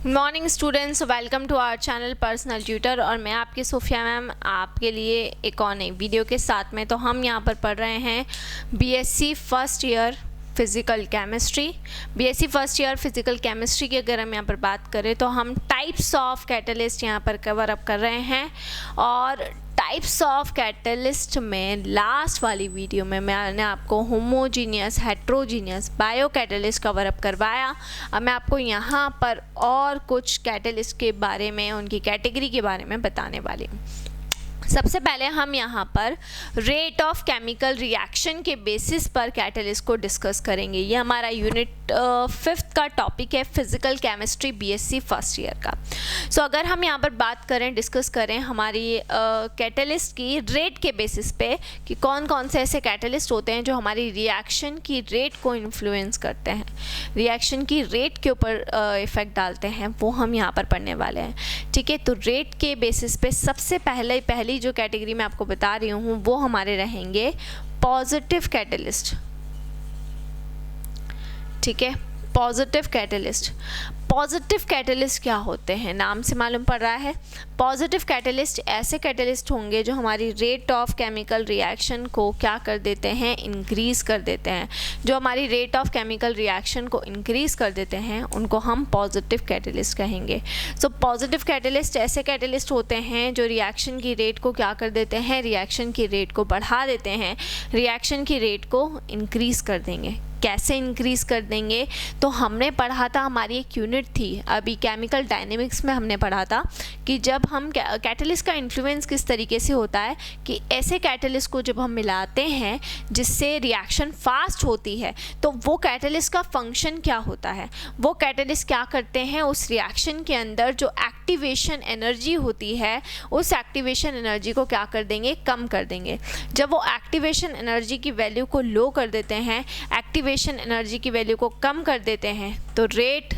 Morning students, welcome to our channel personal tutor. और मैं आपकी सोफिया मैम आपके लिए एक और नई वीडियो के साथ में। तो हम यहाँ पर पढ़ रहे हैं BSc first year physical chemistry. BSc first year physical chemistry की अगर हम यहाँ पर बात करें तो हम टाइप्स ऑफ कैटलिस्ट यहाँ पर कवर अप कर रहे हैं। और टाइप्स ऑफ कैटलिस्ट में लास्ट वाली वीडियो में मैंने आपको homogeneous, heterogeneous, bio catalyst cover up करवाया। अब मैं आपको यहाँ पर और कुछ कैटलिस्ट के बारे में, उनकी कैटेगरी के बारे में बताने वाली हूँ। सबसे पहले हम यहाँ पर रेट ऑफ केमिकल रिएक्शन के बेसिस पर कैटलिस्ट को डिस्कस करेंगे। ये हमारा यूनिट 5th का टॉपिक है, physical chemistry BSc first year का। सो अगर हम यहाँ पर बात करें, डिस्कस करें हमारी कैटलिस्ट की रेट के बेसिस पे कि कौन कौन से ऐसे कैटलिस्ट होते हैं जो हमारी रिएक्शन की रेट को इन्फ्लुएंस करते हैं, रिएक्शन की रेट के ऊपर इफ़ेक्ट डालते हैं, वो हम यहाँ पर पढ़ने वाले हैं। ठीक है, तो रेट के बेसिस पे सबसे पहली जो कैटेगरी मैं आपको बता रही हूँ वो हमारे रहेंगे पॉजिटिव कैटलिस्ट। ठीक है, पॉजिटिव कैटलिस्ट। पॉजिटिव कैटलिस्ट क्या होते हैं, नाम से मालूम पड़ रहा है। पॉजिटिव कैटलिस्ट ऐसे कैटलिस्ट होंगे जो हमारी रेट ऑफ केमिकल रिएक्शन को क्या कर देते हैं, इंक्रीज़ कर देते हैं। जो हमारी रेट ऑफ केमिकल रिएक्शन को इंक्रीज़ कर देते हैं उनको हम पॉजिटिव कैटलिस्ट कहेंगे। सो पॉजिटिव कैटलिस्ट ऐसे कैटलिस्ट होते हैं जो रिएक्शन की रेट को क्या कर देते हैं, रिएक्शन की रेट को बढ़ा देते हैं, रिएक्शन की रेट को इंक्रीज़ कर देंगे। कैसे इंक्रीज़ कर देंगे, तो हमने पढ़ा था, हमारी एक यूनिट थी अभी केमिकल डायनेमिक्स में, हमने पढ़ा था कि जब हम कैटलिस्ट का इन्फ्लुएंस किस तरीके से होता है कि ऐसे कैटलिस्ट को जब हम मिलाते हैं जिससे रिएक्शन फास्ट होती है तो वो कैटलिस्ट का फंक्शन क्या होता है, वो कैटलिस्ट क्या करते हैं, उस रिएक्शन के अंदर जो एक्टिवेशन एनर्जी होती है उस एक्टिवेशन एनर्जी को क्या कर देंगे, कम कर देंगे। जब वो एक्टिवेशन एनर्जी की वैल्यू को लो कर देते हैं, एक्टिवेशन एनर्जी की वैल्यू को कम कर देते हैं, तो रेट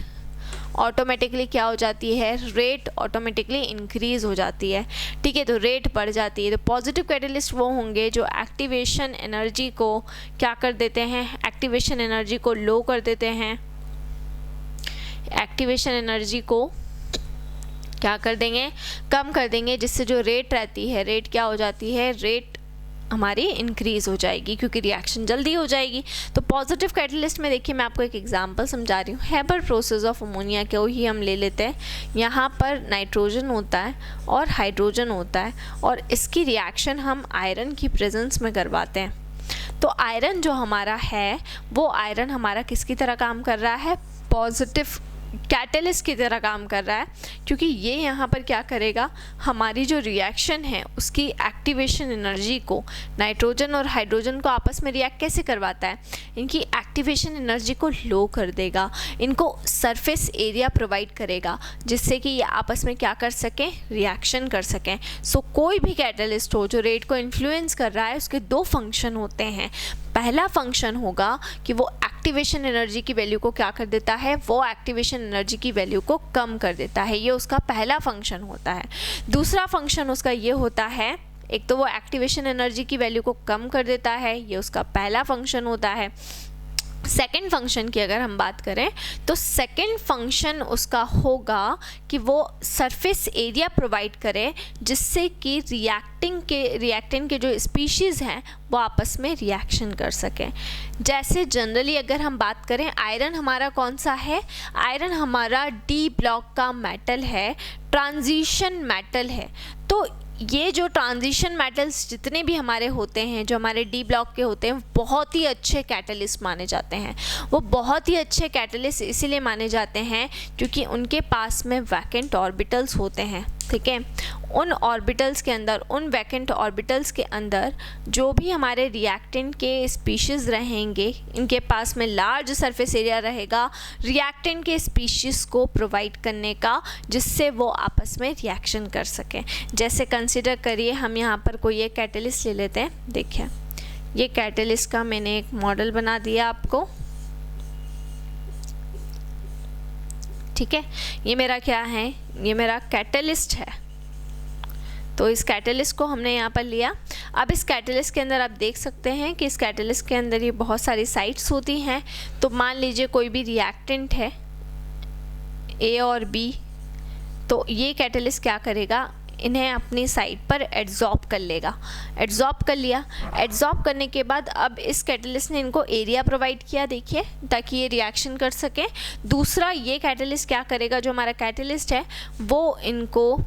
ऑटोमेटिकली क्या हो जाती है, रेट ऑटोमेटिकली इंक्रीज़ हो जाती है। ठीक है, तो रेट बढ़ जाती है। तो पॉजिटिव कैटलिस्ट वो होंगे जो एक्टिवेशन एनर्जी को क्या कर देते हैं, एक्टिवेशन एनर्जी को लो कर देते हैं, एक्टिवेशन एनर्जी को क्या कर देंगे, कम कर देंगे, जिससे जो रेट रहती है, रेट क्या हो जाती है, रेट हमारी इंक्रीज़ हो जाएगी क्योंकि रिएक्शन जल्दी हो जाएगी। तो पॉजिटिव कैटलिस्ट में देखिए, मैं आपको एक एग्जांपल समझा रही हूँ। हेबर प्रोसेस ऑफ अमोनिया को ही हम ले लेते हैं। यहाँ पर नाइट्रोजन होता है और हाइड्रोजन होता है और इसकी रिएक्शन हम आयरन की प्रेजेंस में करवाते हैं। तो आयरन जो हमारा है वो आयरन हमारा किसकी तरह काम कर रहा है, पॉजिटिव कैटलिस्ट की तरह काम कर रहा है, क्योंकि ये यहाँ पर क्या करेगा, हमारी जो रिएक्शन है उसकी एक्टिवेशन एनर्जी को, नाइट्रोजन और हाइड्रोजन को आपस में रिएक्ट कैसे करवाता है, इनकी एक्टिवेशन एनर्जी को लो कर देगा, इनको सरफेस एरिया प्रोवाइड करेगा जिससे कि ये आपस में क्या कर सकें, रिएक्शन कर सकें। सो कोई भी कैटलिस्ट हो जो रेट को इन्फ्लुएंस कर रहा है उसके दो फंक्शन होते हैं। पहला फंक्शन होगा कि वो एक्टिवेशन एनर्जी की वैल्यू को क्या कर देता है, वो एक्टिवेशन एनर्जी की वैल्यू को कम कर देता है, ये उसका पहला फंक्शन होता है। दूसरा फंक्शन उसका ये होता है, एक तो वो एक्टिवेशन एनर्जी की वैल्यू को कम कर देता है, ये उसका पहला फंक्शन होता है। सेकेंड फंक्शन की अगर हम बात करें तो सेकेंड फंक्शन उसका होगा कि वो सरफेस एरिया प्रोवाइड करे जिससे कि रिएक्टेंट के जो स्पीशीज़ हैं वो आपस में रिएक्शन कर सकें। जैसे जनरली अगर हम बात करें, आयरन हमारा कौन सा है, आयरन हमारा डी ब्लॉक का मेटल है, ट्रांजिशन मेटल है। तो ये जो ट्रांजिशन मेटल्स जितने भी हमारे होते हैं, जो हमारे डी ब्लॉक के होते हैं, बहुत ही अच्छे कैटलिस्ट माने जाते हैं। वो बहुत ही अच्छे कैटलिस्ट इसीलिए माने जाते हैं क्योंकि उनके पास में वैकेंट ऑर्बिटल्स होते हैं। ठीक है, उन ऑर्बिटल्स के अंदर, उन वैकेंट ऑर्बिटल्स के अंदर जो भी हमारे रिएक्टेंट के स्पीशीज़ रहेंगे, इनके पास में लार्ज सरफेस एरिया रहेगा रिएक्टेंट के स्पीशीज़ को प्रोवाइड करने का, जिससे वो आपस में रिएक्शन कर सकें। जैसे कंसिडर करिए, हम यहाँ पर कोई एक कैटलिस्ट ले लेते हैं। देखिए, ये कैटलिस्ट का मैंने एक मॉडल बना दिया आपको। ठीक है, ये मेरा क्या है, ये मेरा कैटलिस्ट है। तो इस कैटलिस्ट को हमने यहाँ पर लिया। अब इस कैटलिस्ट के अंदर आप देख सकते हैं कि इस कैटलिस्ट के अंदर ये बहुत सारी साइट्स होती हैं। तो मान लीजिए कोई भी रिएक्टेंट है, ए और बी, तो ये कैटलिस्ट क्या करेगा, इन्हें अपनी साइड पर एड्जॉर्ब कर लेगा। एड्जॉर्ब कर लिया, एड्जॉर्ब करने के बाद अब इस कैटलिस्ट ने इनको एरिया प्रोवाइड किया, देखिए, ताकि ये रिएक्शन कर सकें। दूसरा ये कैटलिस्ट क्या करेगा, जो हमारा कैटलिस्ट है वो इनको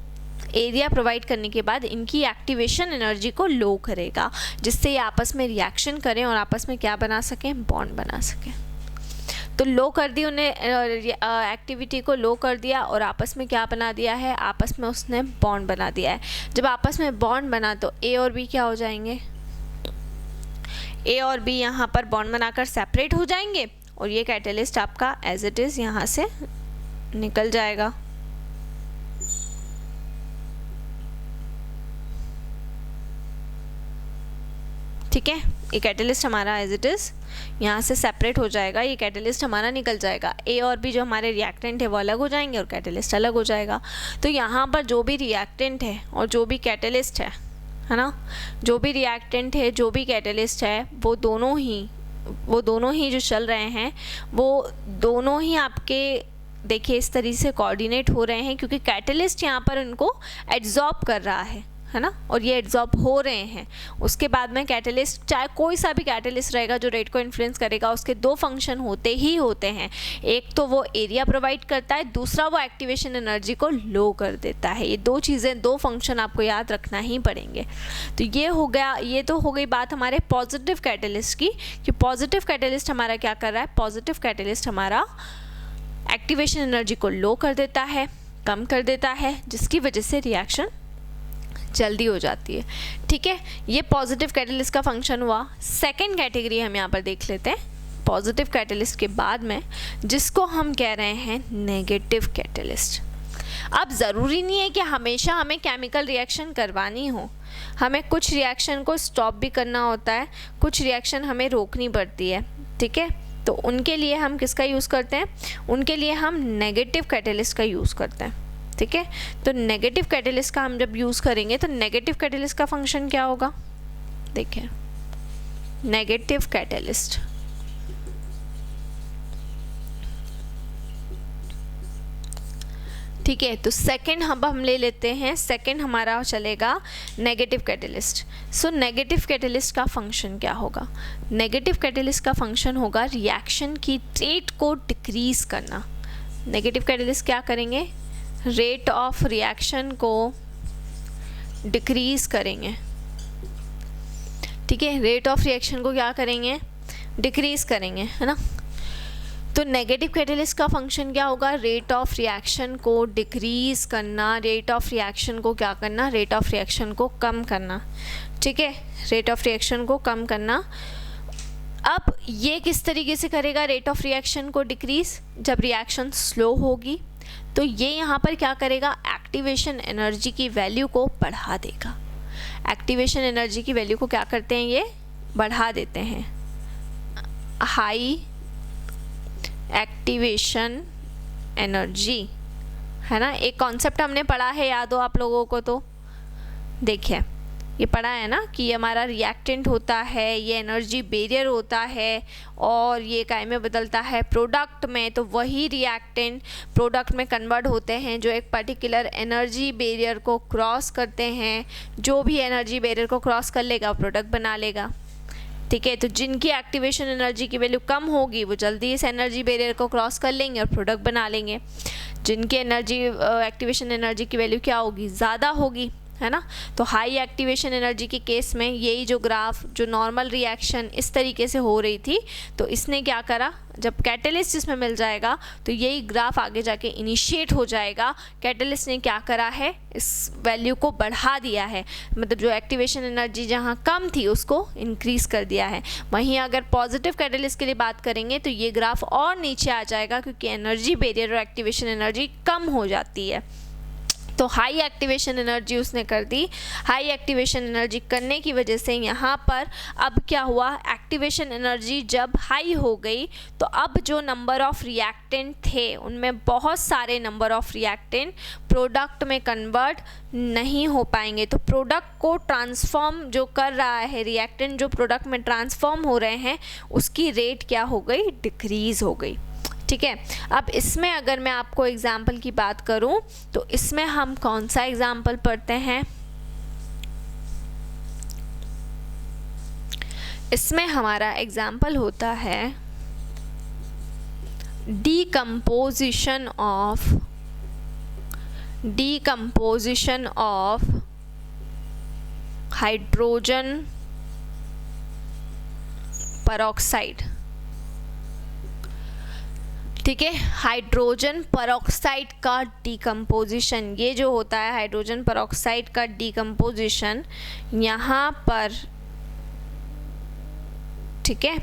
एरिया प्रोवाइड करने के बाद इनकी एक्टिवेशन एनर्जी को लो करेगा, जिससे ये आपस में रिएक्शन करें और आपस में क्या बना सकें, बॉन्ड बना सकें। तो लो कर दी उन्हें, एक्टिविटी को लो कर दिया और आपस में क्या बना दिया है, आपस में उसने बॉन्ड बना दिया है। जब आपस में बॉन्ड बना तो ए और बी क्या हो जाएंगे, ए और बी यहाँ पर बॉन्ड बनाकर सेपरेट हो जाएंगे और ये कैटलिस्ट आपका एज इट इज़ यहाँ से निकल जाएगा। ठीक है, ये कैटलिस्ट हमारा एज इट इज़ यहाँ से सेपरेट हो जाएगा, ये कैटलिस्ट हमारा निकल जाएगा। ए और बी जो हमारे रिएक्टेंट है वो अलग हो जाएंगे और कैटलिस्ट अलग हो जाएगा। तो यहाँ पर जो भी रिएक्टेंट है और जो भी कैटलिस्ट है ना, जो भी रिएक्टेंट है, जो भी कैटलिस्ट है, वो दोनों ही जो चल रहे हैं वो दोनों ही आपके देखिए इस तरीके से कोऑर्डिनेट हो रहे हैं, क्योंकि कैटलिस्ट यहाँ पर उनको एड्जॉर्ब कर रहा है ना, और ये एड्जॉर्ब हो रहे हैं। उसके बाद में कैटलिस्ट, चाहे कोई सा भी कैटलिस्ट रहेगा जो रेट को इन्फ्लुएंस करेगा, उसके दो फंक्शन होते हैं। एक तो वो एरिया प्रोवाइड करता है, दूसरा वो एक्टिवेशन एनर्जी को लो कर देता है। ये दो चीज़ें, दो फंक्शन आपको याद रखना ही पड़ेंगे। तो ये हो गया, ये तो हो गई बात हमारे पॉजिटिव कैटलिस्ट की, कि पॉजिटिव कैटलिस्ट हमारा क्या कर रहा है, पॉजिटिव कैटलिस्ट हमारा एक्टिवेशन एनर्जी को लो कर देता है, कम कर देता है, जिसकी वजह से रिएक्शन जल्दी हो जाती है। ठीक है, ये पॉजिटिव कैटलिस्ट का फंक्शन हुआ। सेकंड कैटेगरी हम यहाँ पर देख लेते हैं पॉजिटिव कैटलिस्ट के बाद में, जिसको हम कह रहे हैं नेगेटिव कैटलिस्ट। अब ज़रूरी नहीं है कि हमेशा हमें केमिकल रिएक्शन करवानी हो, हमें कुछ रिएक्शन को स्टॉप भी करना होता है, कुछ रिएक्शन हमें रोकनी पड़ती है। ठीक है, तो उनके लिए हम किसका यूज़ करते हैं, उनके लिए हम नेगेटिव कैटलिस्ट का यूज़ करते हैं। ठीक है, तो नेगेटिव कैटलिस्ट का हम जब यूज़ करेंगे तो नेगेटिव कैटलिस्ट का फंक्शन क्या होगा, देखिए, नेगेटिव कैटलिस्ट ठीक है। तो सेकंड हम ले लेते हैं, सेकंड हमारा चलेगा negative catalyst. So negative catalyst का फंक्शन क्या होगा, नेगेटिव कैटलिस्ट का फंक्शन होगा रिएक्शन की रेट को डिक्रीज करना। नेगेटिव कैटलिस्ट क्या करेंगे, रेट ऑफ रिएक्शन को डिक्रीज करेंगे। ठीक है, रेट ऑफ रिएक्शन को क्या करेंगे, डिक्रीज करेंगे, है ना। तो नेगेटिव कैटलिस्ट का फंक्शन क्या होगा, रेट ऑफ रिएक्शन को डिक्रीज करना, रेट ऑफ रिएक्शन को क्या करना, रेट ऑफ रिएक्शन को कम करना। ठीक है, रेट ऑफ रिएक्शन को कम करना। अब ये किस तरीके से करेगा रेट ऑफ रिएक्शन को डिक्रीज, जब रिएक्शन स्लो होगी तो ये यहाँ पर क्या करेगा, एक्टिवेशन एनर्जी की वैल्यू को बढ़ा देगा। एक्टिवेशन एनर्जी की वैल्यू को क्या करते हैं, ये बढ़ा देते हैं। हाई एक्टिवेशन एनर्जी, है ना, एक कॉन्सेप्ट हमने पढ़ा है, याद हो आप लोगों को, तो देखिए ये पढ़ा है ना कि ये हमारा रिएक्टेंट होता है, ये एनर्जी बैरियर होता है और ये काय में बदलता है, प्रोडक्ट में। तो वही रिएक्टेंट प्रोडक्ट में कन्वर्ट होते हैं जो एक पर्टिकुलर एनर्जी बैरियर को क्रॉस करते हैं। जो भी एनर्जी बैरियर को क्रॉस कर लेगा प्रोडक्ट बना लेगा। ठीक है, तो जिनकी एक्टिवेशन एनर्जी की वैल्यू कम होगी वो जल्दी इस एनर्जी बैरियर को क्रॉस कर लेंगे और प्रोडक्ट बना लेंगे। जिनकी एक्टिवेशन एनर्जी की वैल्यू क्या होगी, ज़्यादा होगी, है ना। तो हाई एक्टिवेशन एनर्जी के केस में यही जो ग्राफ, जो नॉर्मल रिएक्शन इस तरीके से हो रही थी, तो इसने क्या करा, जब कैटलिस्ट इसमें मिल जाएगा तो यही ग्राफ आगे जाके इनिशिएट हो जाएगा। कैटलिस्ट ने क्या करा है, इस वैल्यू को बढ़ा दिया है, मतलब जो एक्टिवेशन एनर्जी जहाँ कम थी उसको इंक्रीज कर दिया है। वहीं अगर पॉजिटिव कैटलिस्ट के लिए बात करेंगे तो ये ग्राफ और नीचे आ जाएगा, क्योंकि एनर्जी बैरियर और एक्टिवेशन एनर्जी कम हो जाती है। तो हाई एक्टिवेशन एनर्जी उसने कर दी। हाई एक्टिवेशन एनर्जी करने की वजह से यहाँ पर अब क्या हुआ, एक्टिवेशन एनर्जी जब हाई हो गई तो अब जो नंबर ऑफ रिएक्टेंट थे उनमें बहुत सारे नंबर ऑफ रिएक्टेंट प्रोडक्ट में कन्वर्ट नहीं हो पाएंगे। तो प्रोडक्ट को ट्रांसफॉर्म जो कर रहा है, रिएक्टेंट जो प्रोडक्ट में ट्रांसफॉर्म हो रहे हैं, उसकी रेट क्या हो गई, डिक्रीज़ हो गई। ठीक है। अब इसमें अगर मैं आपको एग्जाम्पल की बात करूं तो इसमें हम कौन सा एग्जाम्पल पढ़ते हैं, इसमें हमारा एग्जाम्पल होता है decomposition of हाइड्रोजन peroxide। ठीक है, हाइड्रोजन peroxide का डिकम्पोजिशन, ये जो होता है हाइड्रोजन peroxide का डिकम्पोजिशन यहाँ पर, ठीक है,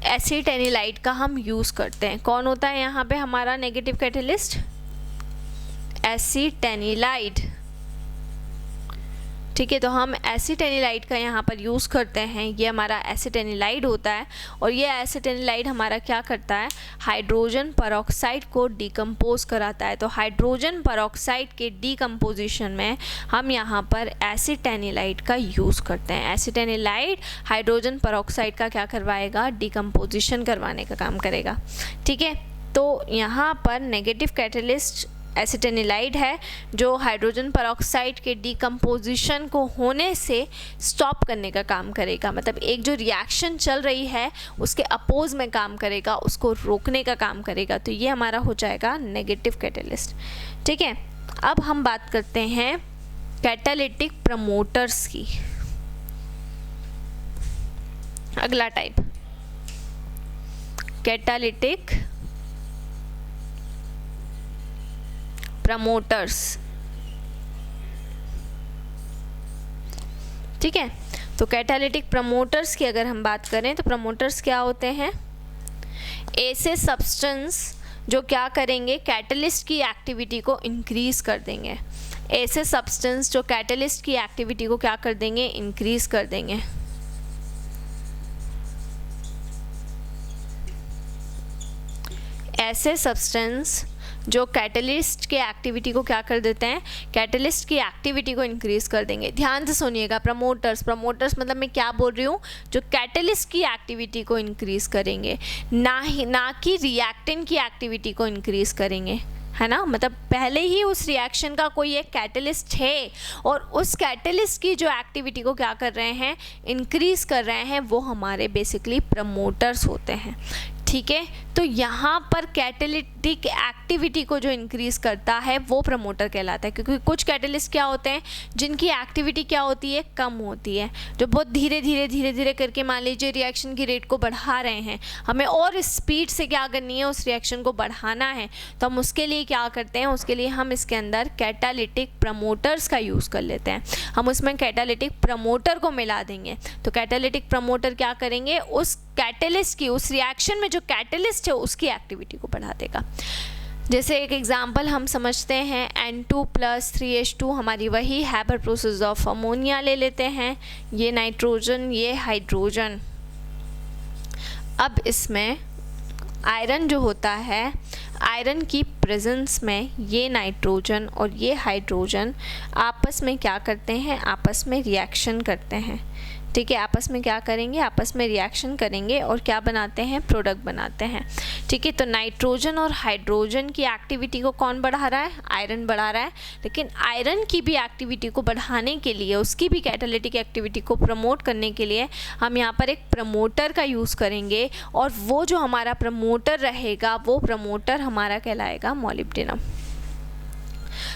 एसिटेनिलाइट का हम यूज़ करते हैं। कौन होता है यहाँ पे हमारा नेगेटिव कैटेलिस्ट, एसिटेनिलाइट। ठीक है, तो हम एसिटेनिलाइट का यहाँ पर यूज़ करते हैं, ये हमारा एसिटेनिलाइट होता है और ये एसिटेनिलाइट हमारा क्या करता है, हाइड्रोजन peroxide को डिकम्पोज कराता है। तो हाइड्रोजन peroxide के डिकम्पोजिशन में हम यहाँ पर एसिटेनिलाइट का यूज़ करते हैं। एसिटेनिलाइट हाइड्रोजन peroxide का क्या करवाएगा, डिकम्पोजिशन करवाने का काम करेगा। ठीक है, तो यहाँ पर नेगेटिव कैटेलिस्ट एसिटेनिलाइट है जो हाइड्रोजन peroxide के डिकम्पोजिशन को होने से स्टॉप करने का काम करेगा, मतलब एक जो रिएक्शन चल रही है उसके अपोज में काम करेगा, उसको रोकने का काम करेगा। तो ये हमारा हो जाएगा नेगेटिव कैटेलिस्ट। ठीक है, अब हम बात करते हैं कैटालिटिक प्रमोटर्स की। अगला टाइप कैटालिटिक प्रमोटर्स। ठीक है, तो कैटालिटिक प्रमोटर्स की अगर हम बात करें तो प्रमोटर्स क्या होते हैं, ऐसे सब्सटेंस जो क्या करेंगे, कैटलिस्ट की एक्टिविटी को इंक्रीज कर देंगे। ऐसे सब्सटेंस जो कैटलिस्ट की एक्टिविटी को क्या कर देंगे, इंक्रीज कर देंगे। ऐसे सब्सटेंस जो कैटलिस्ट के एक्टिविटी को क्या कर देते हैं, कैटलिस्ट की एक्टिविटी को इंक्रीज कर देंगे। ध्यान से सुनिएगा, प्रमोटर्स मतलब मैं क्या बोल रही हूँ, जो कैटलिस्ट की एक्टिविटी को इंक्रीज करेंगे, ना कि रिएक्टेंट की एक्टिविटी को इंक्रीज करेंगे, है ना। मतलब पहले ही उस रिएक्शन का कोई एक कैटलिस्ट है और उस कैटलिस्ट की जो एक्टिविटी को क्या कर रहे हैं, इंक्रीज कर रहे हैं, वो हमारे बेसिकली प्रमोटर्स होते हैं। ठीक है, तो यहाँ पर कैटालिटिक एक्टिविटी को जो इंक्रीज करता है वो प्रमोटर कहलाता है, क्योंकि कुछ कैटलिस्ट क्या होते हैं जिनकी एक्टिविटी क्या होती है, कम होती है, जो बहुत धीरे धीरे करके मान लीजिए रिएक्शन की रेट को बढ़ा रहे हैं, हमें और स्पीड से क्या करनी है, उस रिएक्शन को बढ़ाना है, तो हम उसके लिए क्या करते हैं, उसके लिए हम इसके अंदर कैटालिटिक प्रमोटर्स का यूज़ कर लेते हैं। हम उसमें कैटालिटिक प्रमोटर को मिला देंगे, तो कैटालिटिक प्रमोटर क्या करेंगे, उस कैटलिस्ट की, उस रिएक्शन में जो कैटलिस्ट है उसकी एक्टिविटी को बढ़ा देगा। जैसे एक एग्जांपल हम समझते हैं N2+3H2 हमारी वही हैबर प्रोसेस ऑफ अमोनिया ले लेते हैं, ये नाइट्रोजन ये हाइड्रोजन। अब इसमें आयरन जो होता है, आयरन की प्रेजेंस में ये नाइट्रोजन और ये हाइड्रोजन आपस में क्या करते हैं, आपस में रिएक्शन करते हैं। ठीक है, आपस में क्या करेंगे, आपस में रिएक्शन करेंगे और क्या बनाते हैं, प्रोडक्ट बनाते हैं। ठीक है, तो नाइट्रोजन और हाइड्रोजन की एक्टिविटी को कौन बढ़ा रहा है, आयरन बढ़ा रहा है, लेकिन आयरन की भी एक्टिविटी को बढ़ाने के लिए, उसकी भी कैटालिटिक एक्टिविटी को प्रमोट करने के लिए हम यहाँ पर एक प्रमोटर का यूज़ करेंगे और वो जो हमारा प्रमोटर रहेगा वो प्रमोटर हमारा कहलाएगा मॉलिब्डेनम।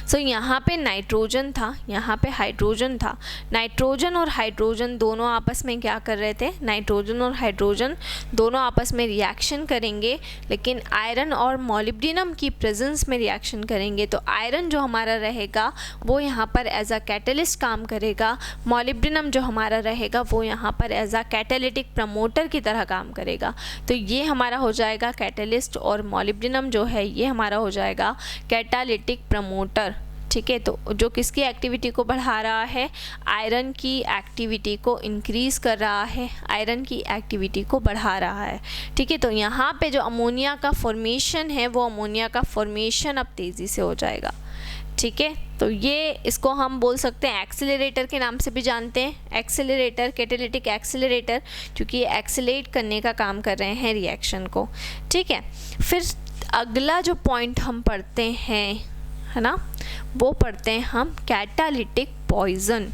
सो यहाँ पे नाइट्रोजन था, यहाँ पे हाइड्रोजन था, नाइट्रोजन और हाइड्रोजन दोनों आपस में क्या कर रहे थे, नाइट्रोजन और हाइड्रोजन दोनों आपस में रिएक्शन करेंगे, लेकिन आयरन और मॉलिब्डेनम की प्रेजेंस में रिएक्शन करेंगे। तो आयरन जो हमारा रहेगा वो यहाँ पर एज अ कैटलिस्ट काम करेगा, मॉलिब्डेनम जो हमारा रहेगा वो यहाँ पर एज अ कैटालिटिक प्रमोटर की तरह काम करेगा। तो ये हमारा हो जाएगा कैटलिस्ट और मॉलिब्डेनम जो है ये हमारा हो जाएगा कैटालिटिक प्रमोटर। ठीक है, तो जो किसकी एक्टिविटी को बढ़ा रहा है, आयरन की एक्टिविटी को इंक्रीज कर रहा है, आयरन की एक्टिविटी को बढ़ा रहा है। ठीक है, तो यहाँ पे जो अमोनिया का फॉर्मेशन है वो अमोनिया का फॉर्मेशन अब तेज़ी से हो जाएगा। ठीक है, तो ये इसको हम बोल सकते हैं एक्सेलरेटर के नाम से भी जानते हैं, एक्सेलरेटर, कैटालिटिक एक्सेलरेटर, क्योंकि ये एक्सेलरेट करने का काम कर रहे हैं रिएक्शन को। ठीक है, फिर अगला जो पॉइंट हम पढ़ते हैं, है ना, वो पढ़ते हैं हम कैटालिटिक पॉइजन।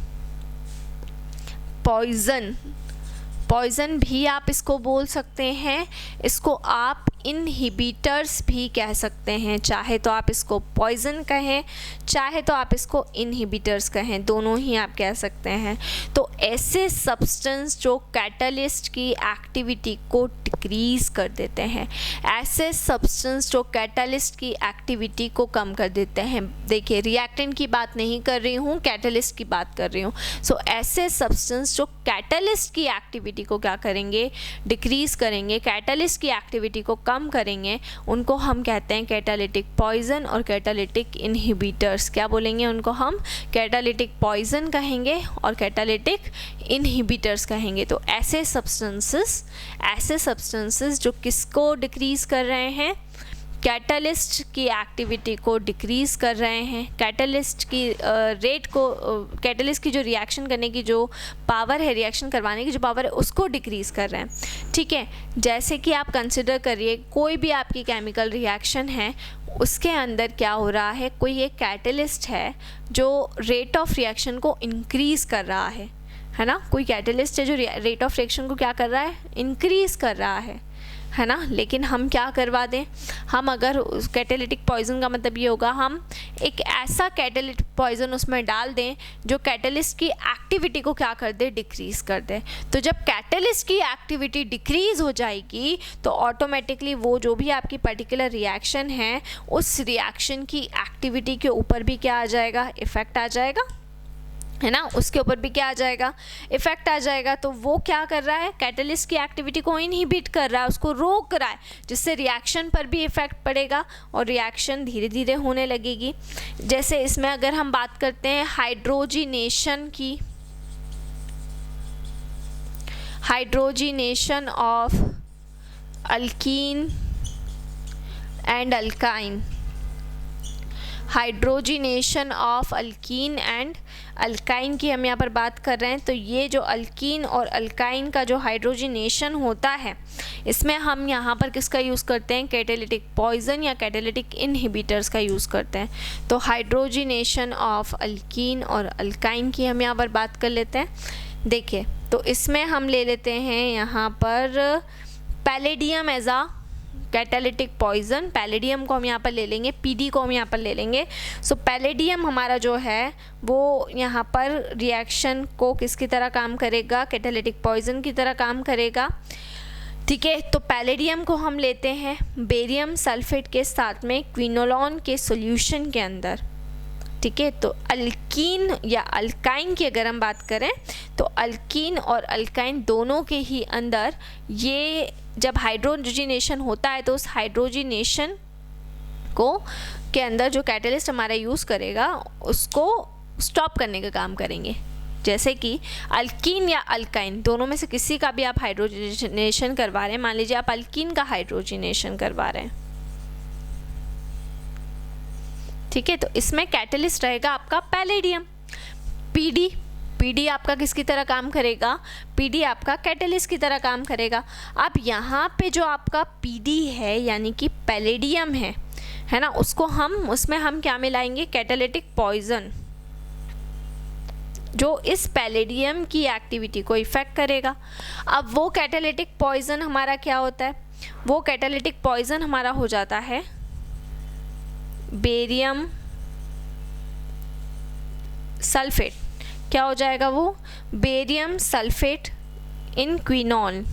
पॉइजन भी आप इसको बोल सकते हैं, इसको आप इनहिबिटर्स भी कह सकते हैं। चाहे तो आप इसको पॉइजन कहें, चाहे तो आप इसको इनहिबिटर्स कहें, दोनों ही आप कह सकते हैं। तो ऐसे सब्सटेंस जो कैटलिस्ट की एक्टिविटी को डिक्रीज़ कर देते हैं, ऐसे सब्सटेंस जो कैटलिस्ट की एक्टिविटी को कम कर देते हैं। देखिए, रिएक्टेंट की बात नहीं कर रही हूँ, कैटलिस्ट की बात कर रही हूँ। सो ऐसे सब्सटेंस जो कैटलिस्ट की एक्टिविटी को क्या करेंगे, डिक्रीज़ करेंगे, कैटलिस्ट की एक्टिविटी को कम करेंगे, उनको हम कहते हैं कैटालिटिक पॉइजन और कैटालिटिक इनहिबिटर्स। क्या बोलेंगे उनको हम? कैटालिटिक पॉइजन कहेंगे और कैटालिटिक इनहिबिटर्स कहेंगे। तो ऐसे सब्सटेंसेस जो किसको डिक्रीज़ कर रहे हैं, कैटलिस्ट की एक्टिविटी को डिक्रीज़ कर रहे हैं, कैटलिस्ट की रेट को, कैटलिस्ट की जो रिएक्शन करने की जो पावर है, रिएक्शन करवाने की जो पावर है, उसको डिक्रीज़ कर रहे हैं। ठीक है, जैसे कि आप कंसिडर करिए कोई भी आपकी केमिकल रिएक्शन है, उसके अंदर क्या हो रहा है, कोई एक कैटलिस्ट है जो रेट ऑफ रिएक्शन को इंक्रीज़ कर रहा है ना। कोई कैटलिस्ट है जो रेट ऑफ रिएक्शन को क्या कर रहा है, इंक्रीज़ कर रहा है ना। लेकिन हम क्या करवा दें, हम अगर कैटालिटिक पॉइजन का मतलब ये होगा, हम एक ऐसा कैटालिटिक पॉइजन उसमें डाल दें जो कैटलिस्ट की एक्टिविटी को क्या कर दे, डिक्रीज़ कर दे। तो जब कैटलिस्ट की एक्टिविटी डिक्रीज़ हो जाएगी तो ऑटोमेटिकली वो जो भी आपकी पर्टिकुलर रिएक्शन है, उस रिएक्शन की एक्टिविटी के ऊपर भी क्या आ जाएगा, इफ़ेक्ट आ जाएगा, है ना। उसके ऊपर भी क्या आ जाएगा, इफ़ेक्ट आ जाएगा। तो वो क्या कर रहा है, कैटलिस्ट की एक्टिविटी को इनहिबिट कर रहा है, उसको रोक रहा है, जिससे रिएक्शन पर भी इफ़ेक्ट पड़ेगा और रिएक्शन धीरे धीरे होने लगेगी। जैसे इसमें अगर हम बात करते हैं हाइड्रोजिनेशन की, hydrogenation of alkyne and alkyne, hydrogenation of alkyne and alkyne की हम यहाँ पर बात कर रहे हैं। तो ये जो अल्कीन और अल्काइन का जो हाइड्रोजिनेशन होता है, इसमें हम यहाँ पर किसका यूज़ करते हैं, कैटालिटिक पॉइजन या कैटालिटिक इनहिबिटर्स का यूज़ करते हैं। तो हाइड्रोजिनेशन ऑफ अल्कीन और अल्काइन की हम यहाँ पर बात कर लेते हैं। देखिए, तो इसमें हम ले लेते हैं यहाँ पर पैलेडियम एज आ कैटालिटिक पॉइजन। पैलेडियम को हम यहाँ पर ले लेंगे, पीडी को हम यहाँ पर ले लेंगे। सो पैलेडियम हमारा जो है वो यहाँ पर रिएक्शन को किसकी तरह काम करेगा, कैटालिटिक पॉइजन की तरह काम करेगा। ठीक है, तो पैलेडियम को हम लेते हैं बेरियम सल्फेट के साथ में क्विनोलोन के सॉल्यूशन के अंदर। ठीक है, तो अल्कीन या अल्काइन की अगर हम बात करें तो अल्कीन और अल्काइन दोनों के ही अंदर ये जब हाइड्रोजिनेशन होता है तो उस हाइड्रोजिनेशन को के अंदर जो कैटलिस्ट हमारा यूज़ करेगा उसको स्टॉप करने का काम करेंगे। जैसे कि अल्कीन या अल्काइन दोनों में से किसी का भी आप हाइड्रोजिनेशन करवा रहे हैं, मान लीजिए आप अल्कीन का हाइड्रोजिनेशन करवा रहे हैं, ठीक है, तो इसमें कैटलिस्ट रहेगा आपका पैलेडियम। पीडी आपका किसकी तरह काम करेगा, पीडी आपका कैटलिस्ट की तरह काम करेगा। अब यहाँ पे जो आपका पीडी है यानी कि पैलेडियम है ना, उसमें हम क्या मिलाएंगे, कैटालिटिक पॉइजन, जो इस पैलेडियम की एक्टिविटी को इफेक्ट करेगा। अब वो कैटालिटिक पॉइजन हमारा क्या होता है, वो कैटालिटिक पॉइजन हमारा हो जाता है बेरियम सल्फेट। क्या हो जाएगा वो, बेरियम सल्फेट इन क्विनॉन।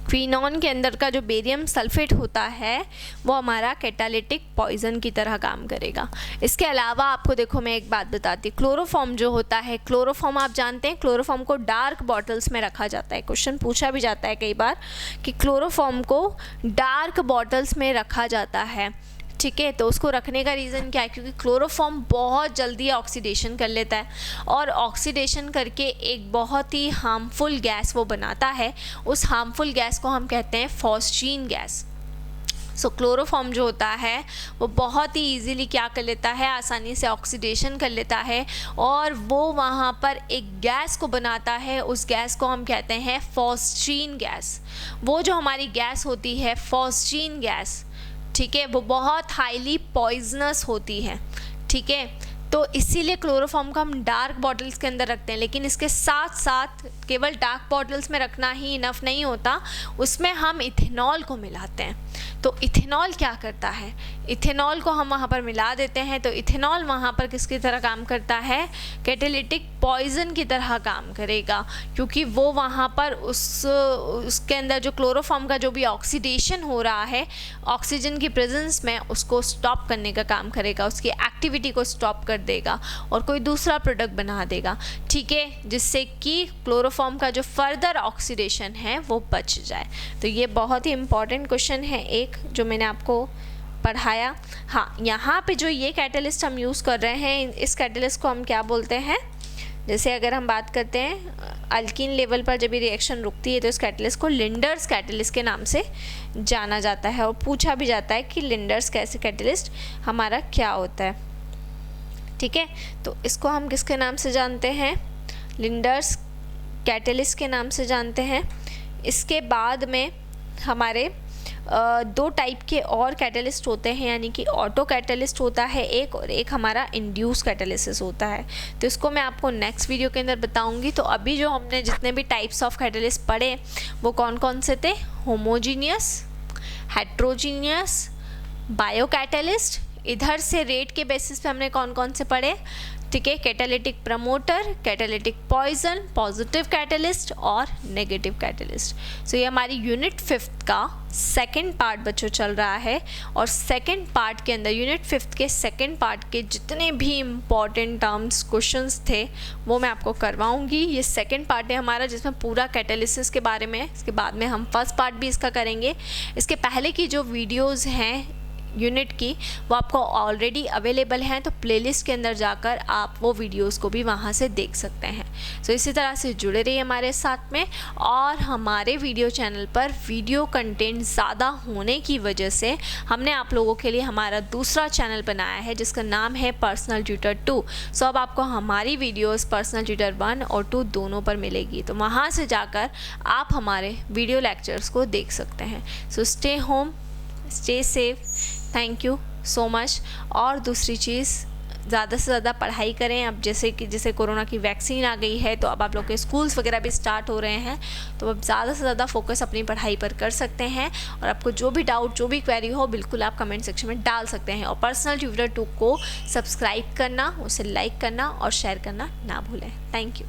क्विनॉन के अंदर का जो बेरियम सल्फेट होता है वो हमारा कैटालिटिक पॉइजन की तरह काम करेगा। इसके अलावा आपको देखो मैं एक बात बताती, क्लोरोफॉर्म जो होता है, क्लोरोफॉर्म आप जानते हैं, क्लोरोफॉर्म को डार्क बॉटल्स में रखा जाता है। क्वेश्चन पूछा भी जाता है कई बार कि क्लोरोफॉर्म को डार्क बॉटल्स में रखा जाता है। ठीक है, तो उसको रखने का रीज़न क्या है, क्योंकि क्लोरोफॉर्म बहुत जल्दी ऑक्सीडेशन कर लेता है और ऑक्सीडेशन करके एक बहुत ही हार्मफुल गैस वो बनाता है। उस हार्मफुल गैस को हम कहते हैं फॉस्जीन गैस। सो क्लोरोफॉर्म जो होता है वो बहुत ही इजीली क्या कर लेता है, आसानी से ऑक्सीडेशन कर लेता है और वो वहाँ पर एक गैस को बनाता है। उस गैस को हम कहते हैं फॉस्जीन गैस। वो जो हमारी गैस होती है फॉस्जीन गैस, ठीक है, वो बहुत हाईली पॉइजनस होती है, ठीक है। तो इसीलिए क्लोरोफॉर्म को हम डार्क बॉटल्स के अंदर रखते हैं। लेकिन इसके साथ साथ केवल डार्क बॉटल्स में रखना ही इनफ नहीं होता, उसमें हम इथेनॉल को मिलाते हैं। तो इथेनॉल क्या करता है, इथेनॉल को हम वहाँ पर मिला देते हैं। तो इथेनॉल वहाँ पर किसकी तरह काम करता है, कैटेलिटिक पॉइजन की तरह काम करेगा, क्योंकि वो वहाँ पर उसके अंदर जो क्लोरोफॉर्म का जो भी ऑक्सीडेशन हो रहा है ऑक्सीजन की प्रेजेंस में, उसको स्टॉप करने का काम करेगा, उसकी एक्टिविटी को स्टॉप कर देगा और कोई दूसरा प्रोडक्ट बना देगा, ठीक है, जिससे कि क्लोरोफॉर्म का जो फर्दर ऑक्सीडेशन है वो बच जाए। तो ये बहुत ही इंपॉर्टेंट क्वेश्चन है एक जो मैंने आपको पढ़ाया। हाँ, यहाँ पे जो ये कैटलिस्ट हम यूज़ कर रहे हैं, इस कैटलिस्ट को हम क्या बोलते हैं, जैसे अगर हम बात करते हैं अल्कीन लेवल पर जब ये रिएक्शन रुकती है तो इस कैटलिस्ट को लिंडर्स कैटलिस्ट के नाम से जाना जाता है। और पूछा भी जाता है कि लिंडर्स कैसे कैटलिस्ट हमारा क्या होता है, ठीक है। तो इसको हम किसके नाम से जानते हैं, लिंडर्स कैटलिस्ट के नाम से जानते हैं। इसके बाद में हमारे दो टाइप के और कैटलिस्ट होते हैं, यानी कि ऑटो कैटलिस्ट होता है एक, और एक हमारा इंड्यूस कैटलिसिस होता है। तो इसको मैं आपको नेक्स्ट वीडियो के अंदर बताऊंगी। तो अभी जो हमने जितने भी टाइप्स ऑफ कैटलिस्ट पढ़े वो कौन कौन से थे, होमोजीनियस, हेट्रोजीनियस, बायो कैटलिस्ट। इधर से रेट के बेसिस पे हमने कौन कौन से पढ़े, ठीक है, catalytic promoter, catalytic poison, positive catalyst और नेगेटिव कैटलिस्ट। सो ये हमारी यूनिट 5th का सेकंड पार्ट बच्चों चल रहा है। और सेकंड पार्ट के अंदर यूनिट 5th के सेकंड पार्ट के जितने भी इम्पॉर्टेंट टर्म्स क्वेश्चंस थे वो मैं आपको करवाऊंगी। ये सेकंड पार्ट है हमारा जिसमें पूरा कैटालिसिस के बारे में, इसके बाद में हम फर्स्ट पार्ट भी इसका करेंगे। इसके पहले की जो वीडियोज़ हैं यूनिट की वो आपको ऑलरेडी अवेलेबल हैं, तो प्लेलिस्ट के अंदर जाकर आप वो वीडियोस को भी वहाँ से देख सकते हैं। सो इसी तरह से जुड़े रहिए हमारे साथ में। और हमारे वीडियो चैनल पर वीडियो कंटेंट ज़्यादा होने की वजह से हमने आप लोगों के लिए हमारा दूसरा चैनल बनाया है जिसका नाम है पर्सनल ट्यूटर 2। सो अब आपको हमारी वीडियोस पर्सनल ट्यूटर 1 और 2 दोनों पर मिलेगी, तो वहाँ से जाकर आप हमारे वीडियो लेक्चर्स को देख सकते हैं। So stay home, stay safe, thank you so much. और दूसरी चीज़, ज़्यादा से ज़्यादा पढ़ाई करें। अब जैसे कोरोना की वैक्सीन आ गई है तो अब आप लोग के स्कूल्स वगैरह भी स्टार्ट हो रहे हैं, तो अब ज़्यादा से ज़्यादा फोकस अपनी पढ़ाई पर कर सकते हैं। और आपको जो भी डाउट, जो भी क्वेरी हो, बिल्कुल आप कमेंट सेक्शन में डाल सकते हैं। और पर्सनल ट्यूटर 2 को सब्सक्राइब करना, उसे लाइक करना और शेयर करना ना भूलें। Thank you.